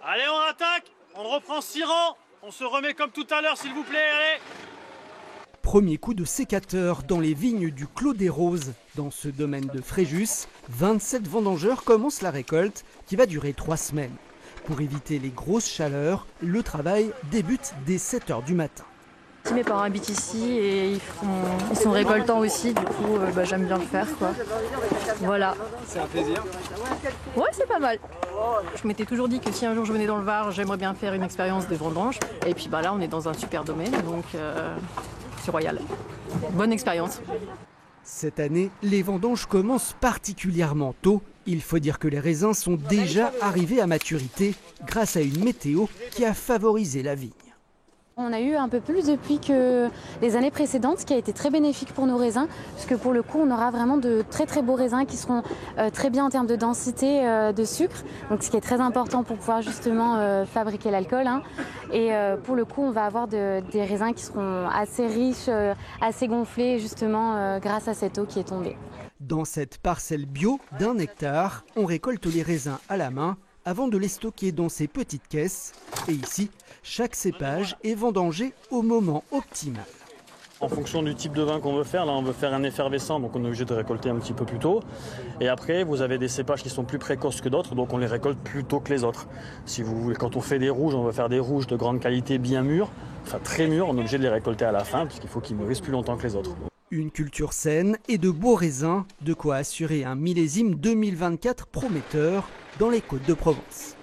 Allez, on attaque. On reprend 6 rangs. On se remet comme tout à l'heure, s'il vous plaît. Allez. Premier coup de sécateur dans les vignes du Clos des Roses. Dans ce domaine de Fréjus, 27 vendangeurs commencent la récolte qui va durer 3 semaines. Pour éviter les grosses chaleurs, le travail débute dès 7 h du matin. Mes parents habitent ici et ils sont récoltants aussi, du coup j'aime bien le faire, quoi. Voilà. C'est un plaisir. Ouais, c'est pas mal. Je m'étais toujours dit que si un jour je venais dans le Var, j'aimerais bien faire une expérience de vendange. Et puis là on est dans un super domaine, donc c'est royal. Bonne expérience. Cette année, les vendanges commencent particulièrement tôt. Il faut dire que les raisins sont déjà arrivés à maturité grâce à une météo qui a favorisé la vigne. On a eu un peu plus de pluie que les années précédentes, ce qui a été très bénéfique pour nos raisins, puisque pour le coup on aura vraiment de très très beaux raisins qui seront très bien en termes de densité de sucre, donc ce qui est très important pour pouvoir justement fabriquer l'alcool. Et pour le coup on va avoir des raisins qui seront assez riches, assez gonflés justement grâce à cette eau qui est tombée. Dans cette parcelle bio d'1 hectare, on récolte les raisins à la main avant de les stocker dans ces petites caisses. Et ici, chaque cépage est vendangé au moment optimal. En fonction du type de vin qu'on veut faire, là on veut faire un effervescent, donc on est obligé de récolter un petit peu plus tôt. Et après, vous avez des cépages qui sont plus précoces que d'autres, donc on les récolte plus tôt que les autres. Si vous voulez, quand on fait des rouges, on veut faire des rouges de grande qualité bien mûrs, enfin très mûrs, on est obligé de les récolter à la fin, parce qu'il faut qu'ils mûrissent plus longtemps que les autres. Une culture saine et de beaux raisins, de quoi assurer un millésime 2024 prometteur dans les Côtes de Provence.